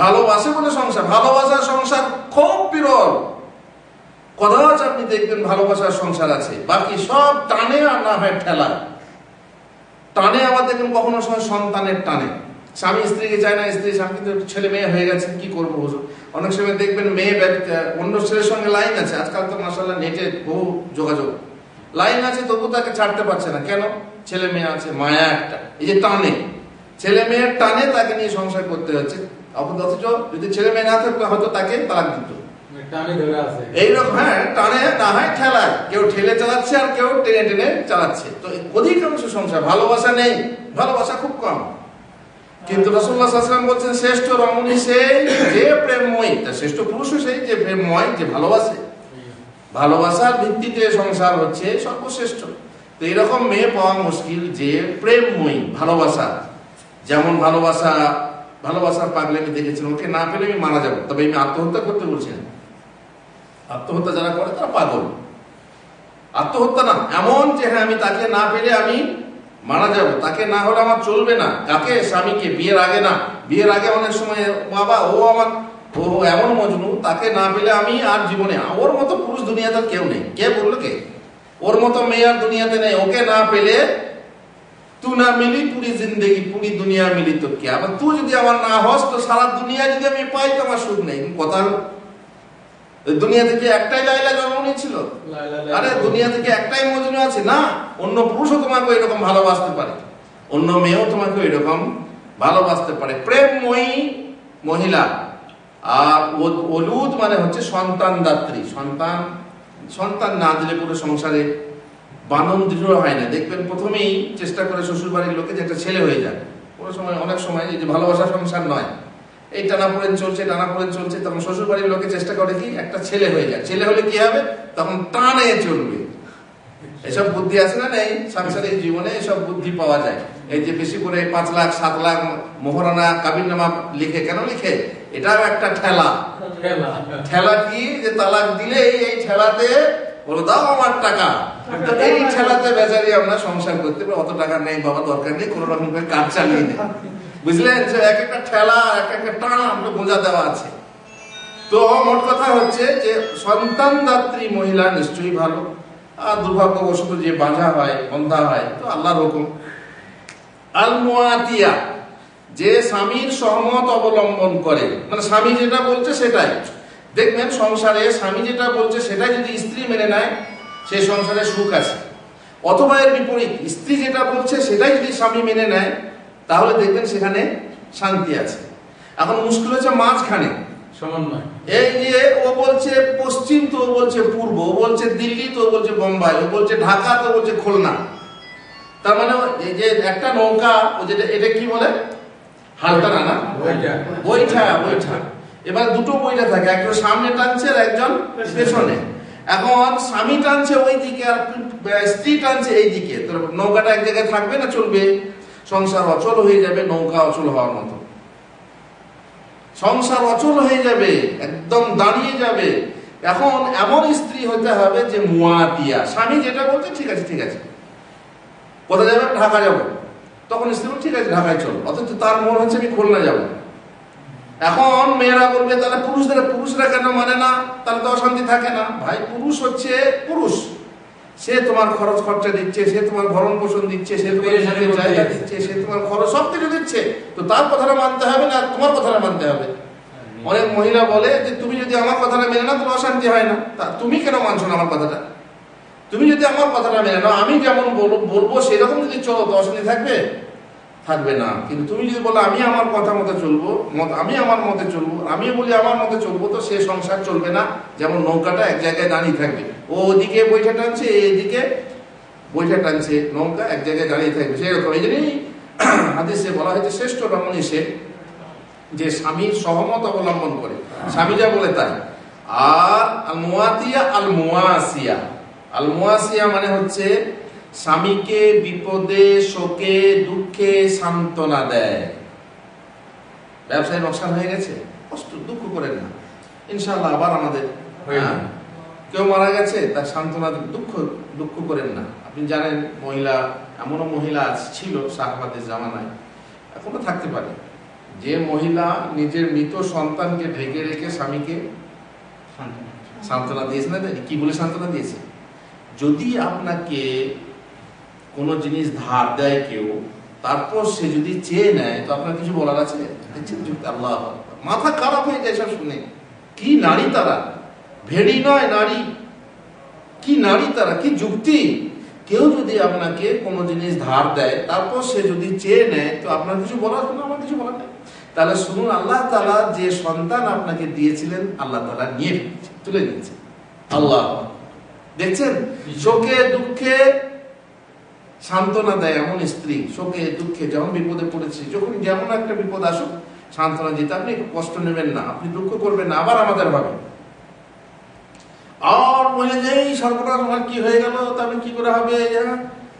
ভালোবাসে বলে সংসার, ভালোবাসার সংসার খুব বিরল। কদাচ আপনি দেখবেন ভালোবাসার সংসার আছে, বাকি সব টানে আর না হয় ঠেলা। টানে আবার দেখবেন কখনো সময় সন্তানের টানে, স্বামী স্ত্রীকে চায় না, স্ত্রী স্বামী, কিন্তু ছেলে মেয়ে হয়ে গেছে, কি করবো হুজুর। অনেক সময় দেখবেন মেয়ে অন্য ছেলের সঙ্গে লাইন আছে, আজকাল তো মাশাআল্লাহ নেটে বহু যোগাযোগ, লাইন আছে, তবু তাকে ছাড়তে পারছে না, কেন? ছেলে মেয়ে আছে, মায়া একটা, এই যে টানে, ছেলে মেয়ের টানে তাকে নিয়ে সংসার করতে হচ্ছে। অথচ যদি ছেলে মেয়ে না থাকতো হয়তো তাকে তালাক দিত। এইরকম, হ্যাঁ, টানে না হয় ঠেলায়, কেউ ঠেলে চালাচ্ছে আর কেউ টেনে টেনে চালাচ্ছে। তো অধিকাংশ সংসার ভালোবাসা নেই, ভালোবাসা খুব কম। কিন্তু রাসূলুল্লাহ সাল্লাল্লাহু আলাইহি ওয়াসাল্লাম বলছেন, শ্রেষ্ঠ রমণী সেই যে প্রেমময়ী, তার শ্রেষ্ঠ পুরুষও সেই যে প্রেমময়, যে ভালোবাসে। ভালোবাসার ভিত্তিতে সংসার হচ্ছে সর্বশ্রেষ্ঠ। তো এইরকম মেয়ে পাওয়া মুশকিল যে প্রেমময়ী, ভালোবাসা। যেমন ভালোবাসার পাগলে আমি দেখেছিলাম, ওকে না পেলে আমি মারা যাবো, তবে আমি আত্মহত্যা করতে বলছি না। আত্মহত্যা যারা করে তারা পাগল। আত্মহত্যা না, এমন যে হ্যাঁ আমি তাকে না পেলে আমি মারা যাব, তাকে না হলে আমার চলবে না। কাকে? স্বামীকে। বিয়ের আগে না, বিয়ের আগে অনেক সময় বাবা ও এমন মজনু, তাকে না পেলে আমি আর জীবনে, ওর মতো পুরুষ দুনিয়াতে কেউ নেই। কে বললো? কে? ওর মতো মেয়ে আর দুনিয়াতে নেই। ওকে না পেলে তু না মিলি পুরি জিন্দেগি, পুরি দুনিয়া মিলি তো কে। আবার তুই যদি আমার না হস তো সারা দুনিয়া যদি আমি পাই তো আমার সুখ নেই। কথা হলো, দুনিয়া থেকে একটাই লাইলা জন্ম নিয়েছিল? আরে দুনিয়া থেকে একটাই মজনু আছে না? অন্য পুরুষও তোমাকে এরকম ভালোবাসতে পারে, অন্য মেয়েও তোমাকে এরকম ভালোবাসতে পারে। প্রেমময়ী মহিলা। আর ওলুদ মানে হচ্ছে সন্তান দাত্রী। সন্তান না দিলে পুরো সংসারে বাঁধন দৃঢ় হয় না। দেখবেন প্রথমেই চেষ্টা করে শ্বশুর বাড়ির লোকে যে একটা ছেলে হয়ে যায়, কোনো সময় অনেক সময় এই যে ভালোবাসা সংসার নয়, এই টানাপোড়েন চলছে, তখন শ্বশুর বাড়ির লোকে চেষ্টা করে কি একটা ছেলে হয়ে যায়। ছেলে হলে কি হবে? তখন টানে চলবে। এসব বুদ্ধি আছে না? নেই? সাংসারিক জীবনে এসব বুদ্ধি পাওয়া যায়। এই যে বেশি করে 5 লাখ 7 লাখ মোহরানা কাবিননামা লিখে, কেন লিখে? এটাও একটা ঠেলা। ঠেলা কি? যে তালাক দিলে এই ঠেলাতে বলো দাও আমার টাকা, এই ঠেলাতে বেচারি আমরা সংসার করতে পারি। অত টাকা নেই বাবা, দরকার নেই, কোন রকম করে কাজ চালিয়ে নেই। বুঝলেন? যে এক একটা ঠেলা, এক একটা টানা আমরা বোঝা দেওয়া আছে। তো মোট কথা হচ্ছে যে সন্তান দাত্রী মহিলা নিশ্চয়ই ভালো। আর দুর্ভাগ্যবশত যে বাঁধা হয়, বন্ধা হয়, তো আল্লাহর হুকুম। আল মুআতিয়া, যে স্বামীর সহমত অবলম্বন করে, মানে স্বামী যেটা বলছে সেটাই। দেখবেন সংসারে স্বামী যেটা বলছে সেটাই যদি স্ত্রী মেনে নেয়, সেই সংসারে সুখ আছে। অথবা এর বিপরীত, স্ত্রী যেটা বলছে সেটাই যদি স্বামী মেনে নেয়, তাহলে দেখবেন সেখানে শান্তি আছে। এখন মুশকিল হচ্ছে মাঝখানে সমন্বয়। এই যে ও বলছে পশ্চিম, তো ও বলছে পূর্ব, ও বলছে দিল্লি, তো ও বলছে বোম্বাই, ও বলছে ঢাকা, তো বলছে খুলনা। তার মানে এই যে একটা নৌকা, ও যেটা এটা কি বলে, হালটানা না, বৈঠা। এবার দুটো বইটা থাকে, একজন সামনে টানছে আর একজন পেছনে। এখন স্বামী টানছে ওই দিকে আর স্ত্রী টানছে এই দিকে, তো নৌকাটা এক জায়গায় থাকবে না, চলবে? সংসার অচল হয়ে যাবে, নৌকা অচল হওয়ার মতো। সংসার অচল হয়ে যাবে, একদম দাঁড়িয়ে যাবে। এখন এমন স্ত্রী হতে হবে যে মুয়াতিয়া, স্বামী যেটা বলছে ঠিক আছে ঠিক আছে, কোথায় যাবে, ঢাকা যাবো, তখন স্ত্রী বলছে ঠিক আছে ঢাকায় চলো, অথচ তার মন হচ্ছে আমি খুলনা যাবো। এখন মেয়েরা বলবে তাহলে পুরুষরা কেন মানে না, তাহলে তো অশান্তি থাকে না। ভাই পুরুষ হচ্ছে পুরুষ, সে তোমার খরচ খরচা দিচ্ছে, সে তোমার ভরণ পোষণ দিচ্ছে, সে তোমার জায়গা দিচ্ছে, সে তোমার খরচ সবকিছু দিচ্ছে, তো তার কথাটা মানতে হবে না তোমার কথাটা মানতে হবে। অনেক মহিলা বলে যে তুমি যদি আমার কথাটা মেনে নাও তাহলে অশান্তি হয় না, তা তুমি কেন মানছো না আমার কথাটা? তুমি যদি আমার কথাটা মেনে নাও, আমি যেমন বলবো সেরকম যদি চলো তো অশান্তি থাকবে? থাকবে না। কিন্তু তুমি যদি বলো আমি আমার কথা মতো চলবো, আমি আমার মতে চলবো, আমি বলি আমার মতে চলবো, তো সে সংসার চলবে না। যেমন নৌকাটা এক জায়গায় দাঁড়িয়ে থাকবে, ও ওদিকে বৈঠা টানছে, এদিকে বৈঠা টানছে, নৌকা এক জায়গায় দাঁড়িয়ে থাকবে সেরকম। এই জন্যই হাদিসে বলা হয়েছে শ্রেষ্ঠ রমণী সে যে স্বামীর সহমত অবলম্বন করে, স্বামী যা বলে তাই। আর আল মুয়াতিয়া আল মুয়াসিয়া, আল মুয়াসিয়া মানে হচ্ছে স্বামীকে বিপদে শোকে দুঃখে সান্ত্বনা দেয়। ব্যবসায় লোকসান হয়ে গেছে, কষ্ট দুঃখ করেন না, ইনশাআল্লাহ আবার আমাদের কেউ মারা গেছে তার সান্ত্বনা দুঃখ করেন না। আপনি জানেন মহিলা, এমনও মহিলা ছিল সাহাবাদের জামানায়, এখনো থাকতে পারে, যে মহিলা নিজের মৃত সন্তানকে ঢেকে রেখে স্বামীকে সান্ত্বনা দিয়েছে। না কি বলে সান্ত্বনা দিয়েছে? যদি আপনাকে কোনো জিনিস ধার দেয় কেউ, তারপর সে যদি চেয়ে নেয়, তো আপনার কিছু বলার আছে? আল্লাহ, মাথা খারাপ হয়ে যায় সব শুনে। কি নারী তারা, ভেড়ি নয় নারী, কি নারী তারা, কি যুক্তি। কেউ যদি আপনাকে কোনো জিনিস ধার দেয়, তারপর সে যদি চেয়ে নেয়, তো আপনার কিছু বলার, আমার কিছু বলার নেই। তাহলে শুনুন, আল্লাহ তাআলা যে সন্তান আপনাকে দিয়েছিলেন, আল্লাহ তাআলা নিয়ে তুলে নিয়েছে। আল্লাহ দেখছেন, শোকে দুঃখে সান্ত্বনা দেয় এমন স্ত্রী। শোকে দুঃখে যেমন বিপদে পড়েছি, যখন যেমন একটা বিপদ আসুক সান্ত্বনা দিতে, আপনি কষ্ট নেবেন না, আপনি দুঃখ করবেন না, আবার আমাদের ভাবে। আর বলে যে এই সর্বনাশ আমার কি হয়ে গেল, তবে কি করে হবে,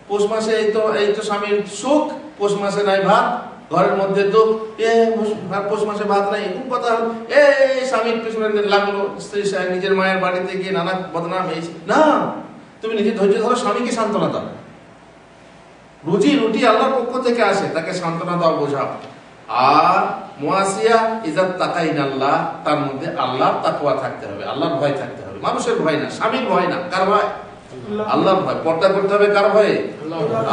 পৌষ মাসে এই তো স্বামীর সুখ, পৌষ মাসে নাই ভাত, ঘরের মধ্যে দুঃখ, পৌষ মাসে ভাত নাই, খুব কথা হল, স্বামীর পেছনে লাগলো, স্ত্রী নিজের মায়ের বাড়িতে গিয়ে নানা বদনাম হয়েছে। না, তুমি নিজে ধৈর্য ধরো, স্বামীকে সান্ত্বনা দাও। রুটি আল্লাহর পক্ষ থেকে আসে, তাকে সান্ত্বনা দাও, বোঝাও। আর মুয়াসিয়া ইজাত তাকাইনাল্লাহ, তার মধ্যে আল্লাহর তাকওয়া থাকতে হবে, আল্লাহর ভয় থাকতে হবে, মানুষের ভয় না, স্বামীর ভয় না। কার ভয়? আল্লাহর ভয়। পর্দা করতে হবে কার ভয়ে?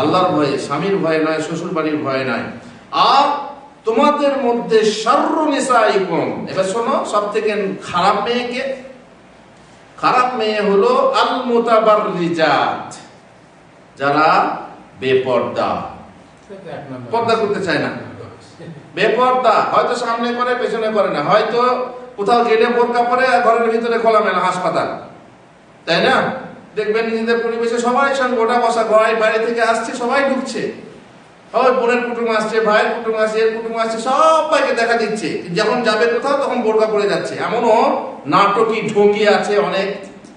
আল্লাহর ভয়ে, স্বামীর ভয় নয়, শ্বশুর বাড়ির ভয় নয়। আর তোমাদের মধ্যে শাররু নিসাইকুম, এবার শোনো, সব থেকে খারাপ মেয়েকে, খারাপ মেয়ে হলো আল মুতাবাররিজাত, যারা বেপর্দা, পর্দা করতে চায় না, বেপর্দা, হয়তো সামনে করে পেছনে করে না, হয়তো কোথাও গেলে বোরকা পরে আর ঘরের ভিতরে খোলামেলা হাসপাতাল, তাই না? দেখবেন নিজেদের পরিবেশে সবাই সঙ্গে গোটা বসা, ঘরে বাইরে থেকে আসছে, সবাই ঢুকছে, ওই বোনের কুটুম আসছে, ভাইয়ের কুটুম আসছে, এর কুটুম আসছে, সবাইকে দেখা দিচ্ছে। যখন যাবে কোথাও তখন বোরকা পরে যাচ্ছে। এমনও নাটকী ঢঙ্গি আছে অনেক,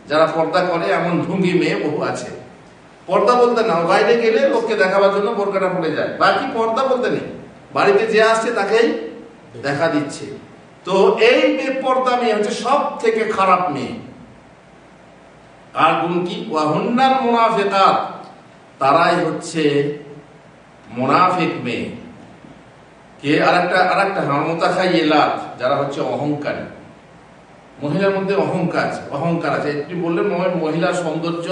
যারা পর্দা করে, এমন ঢঙ্গি মেয়ে বহু আছে। পর্দা বলতে না, বাইরে গেলে লোককে দেখাবার জন্য বোরকাটা পরে যায়, বাকি পর্দা বলতে নেই, বাড়িতে যে আসছে তাকেই দেখা দিচ্ছে। তো এই বেপর্দা মেয়ে হচ্ছে সব থেকে খারাপ মেয়ে। আর গুণ কি? ওয়াহুন্নাল মুনাফিকাত, তারাই হচ্ছে মুনাফিক মেয়ে। কে? আরেকটা মুতাখাইয়িলাত, যারা হচ্ছে অহংকারী। মহিলার মধ্যে অহংকার আছে। আপনি বললেন মহিলার সৌন্দর্য,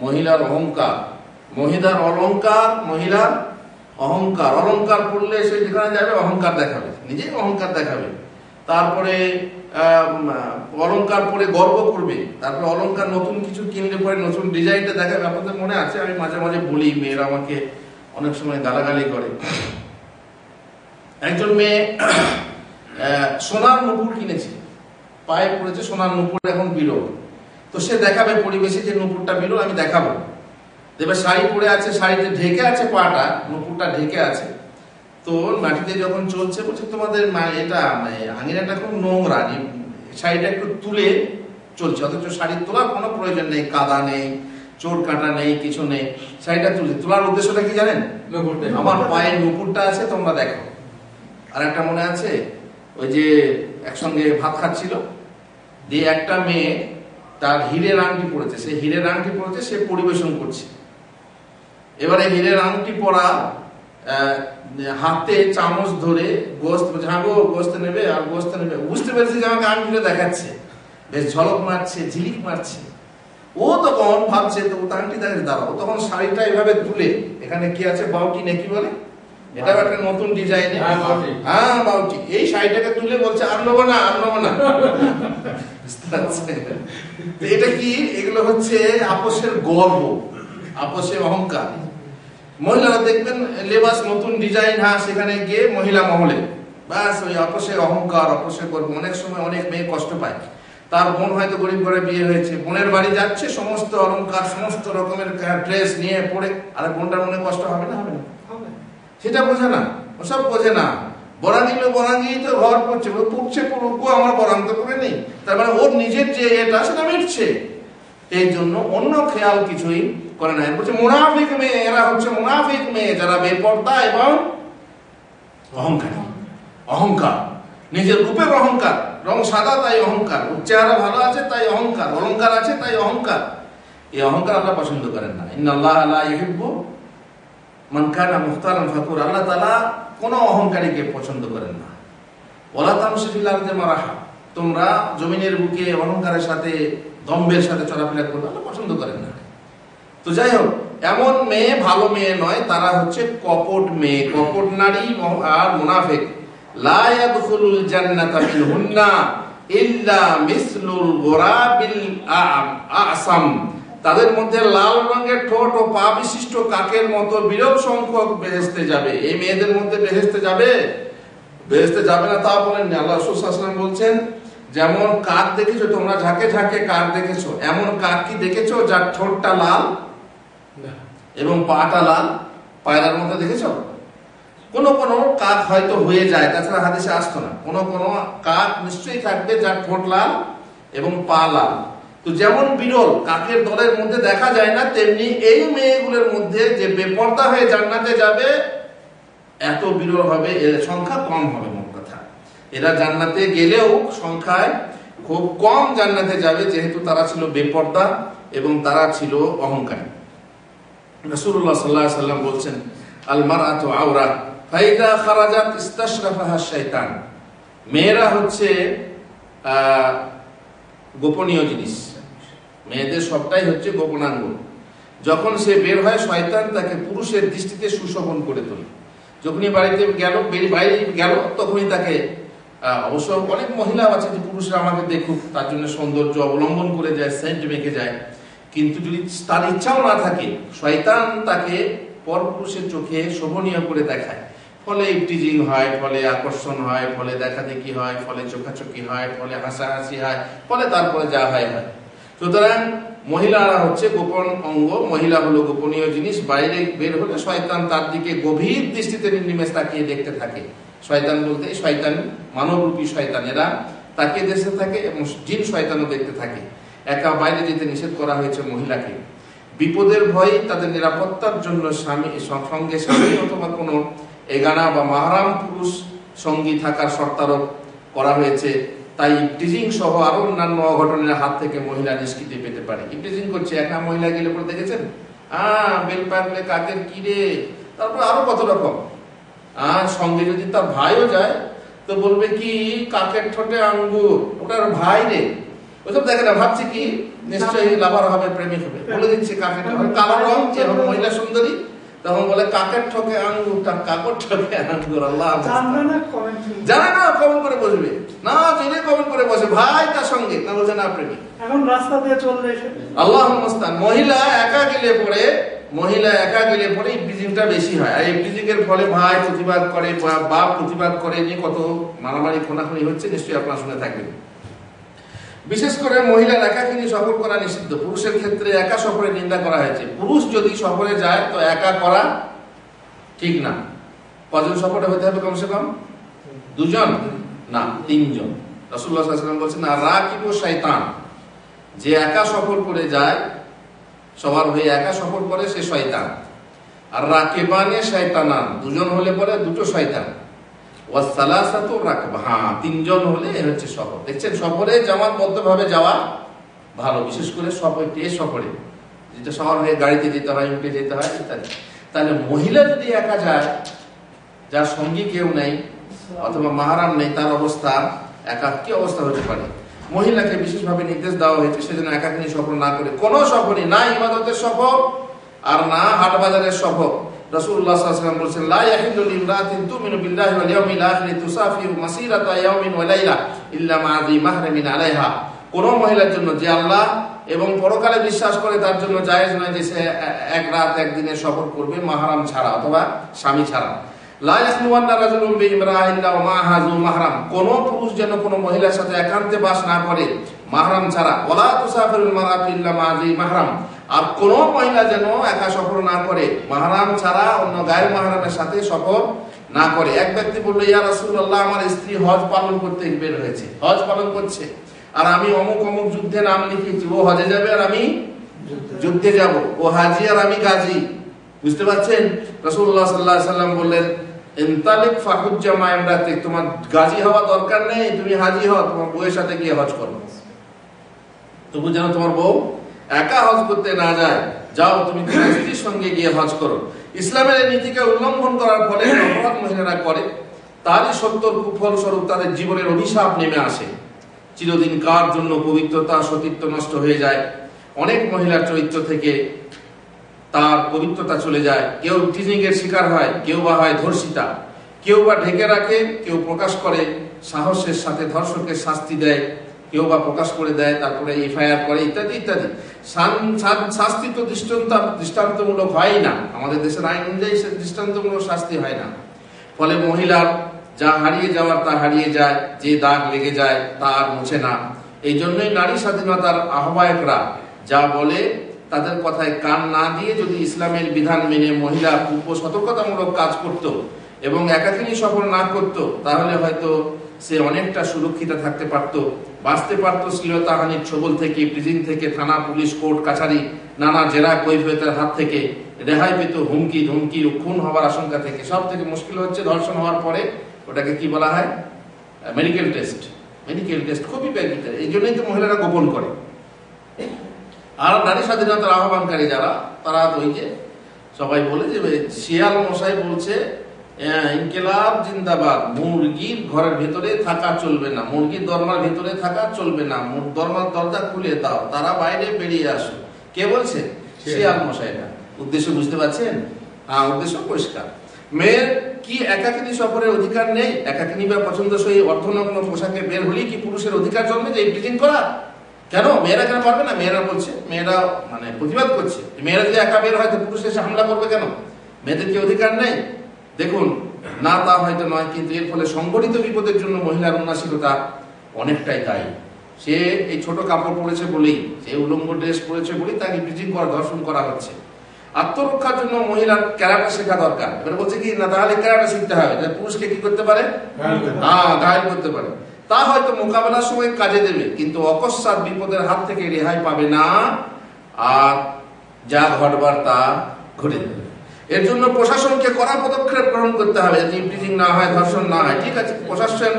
মহিলার অহংকার, মহিলার অলংকার, মহিলার অহংকার। অলংকার পড়লে সে যেখানে যাবে অহংকার দেখাবে, নিজেই অহংকার দেখাবে। তারপরে অলংকার পরে গর্ব করবে, তারপরে অলংকার নতুন কিছু কিনলে পরে নতুন ডিজাইনটা দেখাবে। আপনাদের মনে আছে, আমি মাঝে মাঝে বলি, মেয়েরা আমাকে অনেক সময় গালাগালি করে। একজন মেয়ে সোনার নুপুর কিনেছে, পায়ে পড়েছে সোনার নুপুর, এখন বিরল। তো সে দেখাবে পরিবেশে যে নুপুরটা বিরল, আমি দেখাবো। এবার শাড়ি পরে আছে, শাড়িতে ঢেকে আছে পাটা, নুপুরটা ঢেকে আছে। তো মাটিতে যখন চলছে বলছে তোমাদের এটা আঙিনাটা খুব নোংরা, শাড়িটা একটু তুলে চলছে, অথচ শাড়ি তোলার কোনো প্রয়োজন নেই, কাদা নেই, চোর কাটা নেই, কিছু নেই, শাড়িটা তুলছে। তোলার উদ্দেশ্যটা কি জানেন? আমার পায়ে নুপুরটা আছে, তোমরা দেখো। আর একটা মনে আছে, ওই যে একসঙ্গে ভাত খাচ্ছিল, দিয়ে একটা মেয়ে তার হীরের আংটি পড়েছে, সে হীরের আংটি পড়েছে, সে পরিবেশন করছে। এবারে হীরের আংটি পরা হাতে চামচ ধরে গোস্ত, ঝাঁগো গোস্ত নেবে আর গোস্ত নেবে, বুঝতে পেরেছে যে আমাকে আংটিটা দেখাচ্ছে, বেশ ঝলক মারছে, ঝিলিক মারছে। ও তখন ভাবছে, তো আংটি দেখাচ্ছে, দাঁড়াও। তখন শাড়িটা এইভাবে তুলে, এখানে কি আছে বাউটি নাকি বলে, এটা একটা নতুন ডিজাইন, হ্যাঁ বাউটি, এই শাড়িটাকে তুলে বলছে আর নেবো না, আর নেবো না। এটা কি? এগুলো হচ্ছে আপোষের গর্ব, আপোষের অহংকার। মহিলারা দেখবেন লেবাস নতুন ডিজাইন, হ্যাঁ সেখানে গিয়ে মহিলা মহলে ব্যাস ওই আপোষের অহংকার, আপোষের গর্ব। অনেক সময় অনেক মেয়ে কষ্ট পায়, তার বোন হয়তো গরিব ঘরে বিয়ে হয়েছে, বোনের বাড়ি যাচ্ছে, সমস্ত অলংকার সমস্ত রকমের ড্রেস নিয়ে পড়ে, আর বোনটার মনে কষ্ট হবে না? হবে না, সেটা বোঝে না, ওসব বোঝে না। বরাঙ্গিল বরাঙ্গি তো ঘর করছে, পুড়ছে পুরুক, আমার বরাঙ্গ করে নেই, তার মানে ওর নিজের যে এটা সেটা মিটছে, এই জন্য অন্য খেয়াল কিছুই করে না। বলছে মুনাফিক মেয়ে, এরা হচ্ছে মুনাফিক মেয়ে, যারা বেপর্দা এবং অহংকারী। অহংকার, নিজের রূপের অহংকার, রং সাদা তাই অহংকার, চেহারা ভালো আছে তাই অহংকার, অলংকার আছে তাই অহংকার। এই অহংকার আল্লাহ পছন্দ করেন না। ইন্নাল্লাহা লা ইউহিব্বু মান কানা মুখতারান ফাকুর, আল্লাহ তাআলা কোনো অহংকারীকে পছন্দ করেন না। ওয়ালা তামশি ফিল আরদি মারাহা, তোমরা জমিনের বুকে অহংকারের সাথে, দম্ভের সাথে চলাফেরা করবে, আল্লাহ পছন্দ করেন না। তো যাই হোক, এমন মেয়ে ভালো মেয়ে নয়, তারা হচ্ছে কপট মেয়ে, কপট নারী আর মুনাফিক। লা ইয়াদখুলুল জান্নাতা মিনহুন্না ইল্লা মিসলুল গুরাবিল আ'সাম, তাদের মধ্যে লাল রঙের ঠোঁট ও পা বিশিষ্ট কাকের মতো বিরল সংখ্যক বেহেশতে যাবে। এই মেয়েদের মধ্যে বেহেশতে যাবে? বেহেশতে যাবে না তা বলেন না। আল্লাহ রাসূল সাল্লাল্লাহু আলাইহি ওয়াসাল্লাম বলছেন, যেমন কাক দেখেছো তোমরা, ঝাঁকে ঝাঁকে কাক দেখেছো, এমন কাক কি দেখেছো যার ঠোঁটটা লাল এবং পাটা লাল? পায়রার মধ্যে দেখেছো? কোন কোন কাক হয়তো হয়ে যায়, তাছাড়া হাদিসে আসতো না। কোন কোন কাক নিশ্চয়ই থাকবে যার ঠোঁট লাল এবং পা লাল। তো যেমন বিরল কাকের দলের মধ্যে দেখা যায় না, তেমনি এই মেয়েগুলোর মধ্যে যে বেপর্দা হয়ে জান্নাতে যাবে এত বিরল হবে, এর সংখ্যা কম হবে। মোট কথা, এরা জান্নাতে গেলেও সংখ্যায় খুব কম জান্নাতে যাবে, যেহেতু তারা ছিল বেপর্দা এবং তারা ছিল অহংকারী। রাসূলুল্লাহ সাল্লাল্লাহু আলাইহি ওয়াসাল্লাম বলছেন, আল মারআতু আওরা ফাইদা খারাজাত ইস্তাশরাফাহা শাইতান, মেয়েরা হচ্ছে গোপনীয় জিনিস, মেয়েদের সবটাই হচ্ছে গোপনাঙ্গ। যখন সে বের হয়, শয়তান তাকে পুরুষের দৃষ্টিতে সুশোভন করে তোলে। যখনই বাড়িতে গেল, বাইরে গেল, তখনই তাকে, অবশ্য অনেক মহিলা আছে যে পুরুষরা আমাকে দেখুক তার জন্য সৌন্দর্য অবলম্বন করে যায়, সেন্ট মেখে যায়, কিন্তু যদি তার ইচ্ছাও না থাকে, শয়তান তাকে পরপুরুষের চোখে শোভনীয় করে দেখায়। ফলে ইপটিজিং হয়, ফলে আকর্ষণ হয়, ফলে দেখা দেখি হয়, ফলে চোখাচোখি হয়, ফলে হাসাহাসি হয়, ফলে তারপরে যা হয় হয়। সুতরাং মহিলারা হচ্ছে গোপন অঙ্গ, মহিলা হলো গোপনীয় জিনিস। বাইরে বের হলে শয়তান তার দিকে গভীর দৃষ্টিতে নির্নিমেষ তাকিয়ে দেখতে থাকে। শয়তান বলতে শয়তান, মানবরূপী শয়তান, এরা তাকিয়ে দেখতে থাকে এবং জিন শয়তানও দেখতে থাকে। একা বাইরে যেতে নিষেধ করা হয়েছে মহিলাকে। বিপদের ভয়ে তাদের নিরাপত্তার জন্য সঙ্গে স্বামী অথবা কোনো এগানা বা মাহরাম পুরুষ সঙ্গী থাকার শর্তারোপ করা হয়েছে। তাই ইপটিজিং সহ আরো অন্যান্য অঘটনের হাত থেকে মহিলা নিষ্কৃতি পেতে পারে। ইপটিজিং করছে, একা মহিলা গেলে পরে দেখেছেন, বেল পাকলে কাকের কি রে, তারপর আরো কত রকম। সঙ্গে যদি তার ভাইও যায় তো বলবে কি, কাকের ঠোঁটে আঙ্গুর, ওটার ভাই রে। ওইসব দেখে না, ভাবছে কি নিশ্চয়ই লাভার হবে, প্রেমিক হবে, বলে দিচ্ছে কাকের কালো রং, যে মহিলা সুন্দরী, তখন বলে কাকের ঠোকে আঙ্গুর, তার কাকর ঠোকে আঙ্গুর। আল্লাহ জানে না, কমেন্ট করে বসবে না, জেনে কমেন্ট করে বসে, ভাই তার সঙ্গে না, বলছে না প্রেমিক। এখন রাস্তা দিয়ে চললে আল্লাহ মুস্তান। মহিলা একা গেলে পরে মহিলা একা গেলে পরে ইফটিজিংটা বেশি হয়, আর ইফটিজিং এর ফলে ভাই প্রতিবাদ করে, বাপ প্রতিবাদ করে, নিয়ে কত মারামারি খোনাখুনি হচ্ছে, নিশ্চয়ই আপনারা শুনে থাকবেন। বিশেষ করে মহিলার একাকিনী সফর করা নিষিদ্ধ। পুরুষের ক্ষেত্রে একা সফরের নিন্দা করা হয়েছে। পুরুষ যদি সফরে যায় তো একা করা ঠিক না। কজন সফরে হতে হবে? কমসে কম 2 জন, না 3 জন। রাসূলুল্লাহ সাল্লাল্লাহু আলাইহি ওয়াসাল্লাম বলেছেন, আর রাকিবু শয়তান, যে একা সফর করে যায়, সবার হয়ে একা সফর করে, সে শয়তান। আর রাকিবানে শয়তানান, 2 জন হলে পরে 2টো শয়তান। ওয়াস সালাসাতু রাকবা, 3 জন হলে হচ্ছে সফর। দেখছেন, সফরে জামাতবদ্ধভাবে যাওয়া ভালো, বিশেষ করে সফরে যেটা সবার হয়ে গাড়িতে যেতে হয়, উঠে যেতে হয় ইত্যাদি। তাহলে মহিলা যদি একা যায়, যার সঙ্গী কেউ নেই অথবা মাহরাম নেই, তার অবস্থা একা কি অবস্থা হতে পারে? মহিলাকে বিশেষভাবে নির্দেশ দেওয়া হয়েছে সেজন্য একাকিনী সফর না করে, কোনো সফরই না ইবাদতের সফর আর না হাট বাজারের সফর। রাসূলুল্লাহ সাল্লাল্লাহু আলাইহি ওয়াসাল্লাম বলেছেন, লা ইয়াহিল্লু লিমরাতিন তুমিনু বিল্লাহি ওয়াল ইয়াউমিল আখির তুসাফিরু মাসিরাতা ইয়াউমিন ওয়া লাইলা ইল্লা মা যি মাহরামিন আলাইহা। কোন মহিলার জন্য যে আল্লাহ এবং পরকালে বিশ্বাস করে, তার জন্য জায়েজ নয় যে সে 1 রাত 1 দিনের সফর করবে মাহরাম ছাড়া অথবা স্বামী ছাড়া। লা ইয়াখলুওয়ান্না রাজুলুন বিইমরাআতিন ইল্লা ওয়া মা'আহা যু মাহরাম, কোন পুরুষ যেন কোন মহিলার সাথে একান্তে বাস না করে মাহরাম ছাড়া। ওয়ালা তুসাফিরুল মারআতু ইল্লা মা যি মাহরাম, আর কোন মহিলা যেন একা সফর না করে, মাহরাম ছাড়া অন্য গায়ের মাহরামের সাথে সফর না করে। এক ব্যক্তি বলল, ইয়া রাসূলুল্লাহ, আমার স্ত্রী হজ পালন করতে বের হয়েছে, হজ পালন করছে, আর আমি অমুক অমুক যুদ্ধে নাম লিখেছি, ও হজে যাবে আর আমি যুদ্ধে যাব, ও হাজি আর আমি গাজী। বুঝতে পারছেন? রাসূলুল্লাহ সাল্লাল্লাহু আলাইহি ওয়াসাল্লাম বললেন, ইনতালিক ফাহুজ্জা মা ইমরাতিক, তোমার গাজী হওয়া দরকার নেই, তুমি হাজি হও, তোমার বউয়ের সাথে গিয়ে হজ করো। তবু যেন তোমার বউ একা হজ করতে না যায়, যাও তুমি তোমার স্ত্রীর সঙ্গে গিয়ে হজ করো। ইসলামের এই নীতিকে উল্লঙ্ঘন করার ফলে অপরাধ মহিলারা করে, তারই সত্যর কুফল স্বরূপ তাদের জীবনের অভিশাপ নেমে আসে। চিরদিন কার জন্য পবিত্রতা, সতীত্ব নষ্ট হয়ে যায়। অনেক মহিলার চরিত্র থেকে তার পবিত্রতা চলে যায়। কেউ টিজিং এর শিকার হয়, কেউ বা হয় ধর্ষিতা, কেউ বা ঢেকে রাখে, কেউ প্রকাশ করে সাহসের সাথে ধর্ষকের শাস্তি দেয়, কেউ বা প্রকাশ করে দেয়, তারপরে এফআইআর করে ইত্যাদি ইত্যাদি। শাস্তি তো দৃষ্টান্তমূলক হয় না, আমাদের দেশের আইন অনুযায়ী সে দৃষ্টান্তমূলক শাস্তি হয় না। ফলে মহিলার যা হারিয়ে যাওয়ার তা হারিয়ে যায়, যে দাগ লেগে যায় তা আর মুছে না। এই জন্যই নারী স্বাধীনতার আহ্বায়করা যা বলে তাদের কথায় কান না দিয়ে যদি ইসলামের বিধান মেনে মহিলা পূর্ব সতর্কতামূলক কাজ করত এবং একাকিনী সফর না করত, তাহলে হয়তো সে অনেকটা সুরক্ষিত থাকতে পারত, বাঁচতে পারত শ্লীলতাহানির ছোবল থেকে, প্রিজিং থেকে, থানা, পুলিশ, কোর্ট কাছারি, নানা জেরা কৈফিয়তের হাত থেকে রেহাই পেত, হুমকি ধমকি ও খুন হওয়ার আশঙ্কা থেকে। সব থেকে মুশকিল হচ্ছে ধর্ষণ হওয়ার পরে ওটাকে কি বলা হয়? Medical test. মেডিকেল টেস্ট খুবই ব্যাধিত, এই জন্যই তো মহিলারা গোপন করে। আর নারী স্বাধীনতার আহ্বানকারী যারা, তারা ওই যে সবাই বলে যে শিয়াল মশাই বলছে ইনকিলাব জিন্দাবাদ, মুরগির ঘরের ভেতরে থাকা চলবে না, মুরগির দরমার ভেতরে থাকা চলবে না, দরমার দরজা খুলে দাও, তারা বাইরে বেরিয়ে আসো। কে বলছে? শিয়াল মশাইরা। উদ্দেশ্য বুঝতে পারছেন? হ্যাঁ, উদ্দেশ্য পরিষ্কার। মেয়ের কি একাকিনী সফরের অধিকার নেই? একাকিনী বা পছন্দসই অর্থনগ্ন পোশাকে বের হলেই কি পুরুষের অধিকার জন্মে যে ইফটিজিং করা? কেন মেয়েরা কেন পারবে না? মেয়েরা বলছে, মেয়েরা মানে প্রতিবাদ করছে, মেয়েরা যদি একা বের হয় তো পুরুষ এসে হামলা করবে কেন? মেয়েদের কি অধিকার নেই? দেখুন, না তা হয়তো নয়, কিন্তু এর ফলে সংগঠিত বিপদের জন্য মহিলার উন্নাসিকতা অনেকটাই দায়ী। সে এই ছোট কাপড় পরেছে বলেই, সে উলঙ্গ ড্রেস পরেছে বলেই তাকে ইফটিজিং করা, ধর্ষণ করা হচ্ছে। আত্মরক্ষার জন্য মহিলার ক্যারাটে শেখা দরকার। এবার বলছে কি না, তাহলে ক্যারাটে শিখতে হবে, পুরুষকে কি করতে পারে? ঘায়েল করতে পারে। তা হয়তো মোকাবেলার সময় কাজে দেবে, কিন্তু অকস্মাৎ বিপদের হাত থেকে রেহাই পাবে না, আর যা ঘটবার তা ঘটে যাবে। এর জন্য প্রশাসনকে কড়া পদক্ষেপ গ্রহণ করতে হবে, যাতে ইফটিজিং না হয়, ধর্ষণ না হয়। ঠিক আছে, প্রশাসন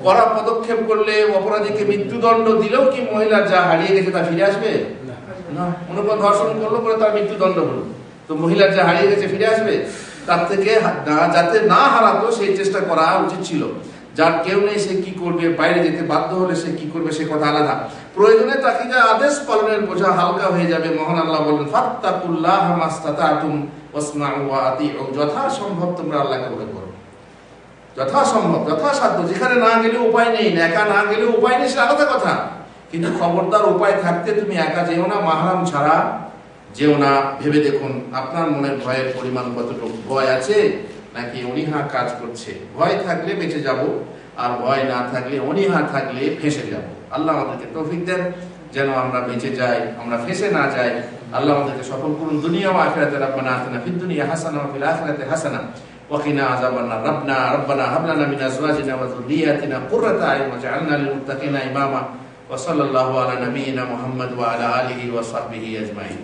কড়া পদক্ষেপ করলে অপরাধীকে মৃত্যুদণ্ড দিলেও কি মহিলার যা হারিয়ে গেছে তা ফিরে আসবে? না। মনে করুন ধর্ষণ করলো, পরে তার মৃত্যুদণ্ড হলো, তো মহিলার যা হারিয়ে গেছে ফিরে আসবে? তার থেকে যাতে না হারাতো সেই চেষ্টা করা উচিত ছিল। যার কেউ নেই সে কি করবে, বাইরে যেতে বাধ্য হলে সে কি করবে সে কথা আলাদা। প্রয়োজনে তাকে যা আদেশ পালনের বোঝা হালকা হয়ে যাবে। মহান আল্লাহ বলেন, ফাত্তাকুল্লাহ মাস্তাতাতুম ওয়াসমাউ ওয়া আতিউ, যথাসম্ভব তোমরা আল্লাহকে ভয় করো, যথাসম্ভব, যথাসাধ্য। যেখানে না গেলে উপায় নেই, একা না গেলে উপায় নেই, সেটা আলাদা কথা, কিন্তু খবরদার উপায় থাকতে তুমি একা যেও না, মাহরাম ছাড়া যেও না, ভেবে দেখুন আপনার মনের ভয়ের পরিমাণ কতটুকু। ভয় আছে নাকি অনীহা কাজ করছে? ভয় থাকলে বেঁচে যাব, আর ভয় না থাকলে, অনীহা থাকলে ফেঁসে যাব। আল্লাহ আমাদেরকে তৌফিক দেন যেন আমরা বেঁচে যাই, আমরা ফেঁসে না যাই। আল্লাহ আমাদেরকে সফল করুন দুনিয়া ও আখিরাতে। রব্বানা আতিনা ফিদ দুনিয়া হাসানা ওয়া ফিল আখিরাতি হাসানা ওয়া কিনা আযাবান্নার। রব্বানা হাব লানা মিন আজওয়াজিনা ওয়া যুররিয়্যাতিনা কুররাতা আ'ইউন ওয়াজ'আলনা লিল মুত্তাকিনা ইমামা। ওয়া সাল্লাল্লাহু আলা নাবিয়িনা মুহাম্মদ ওয়া আলা আলিহি ওয়া সাহবিহি আজমাইন।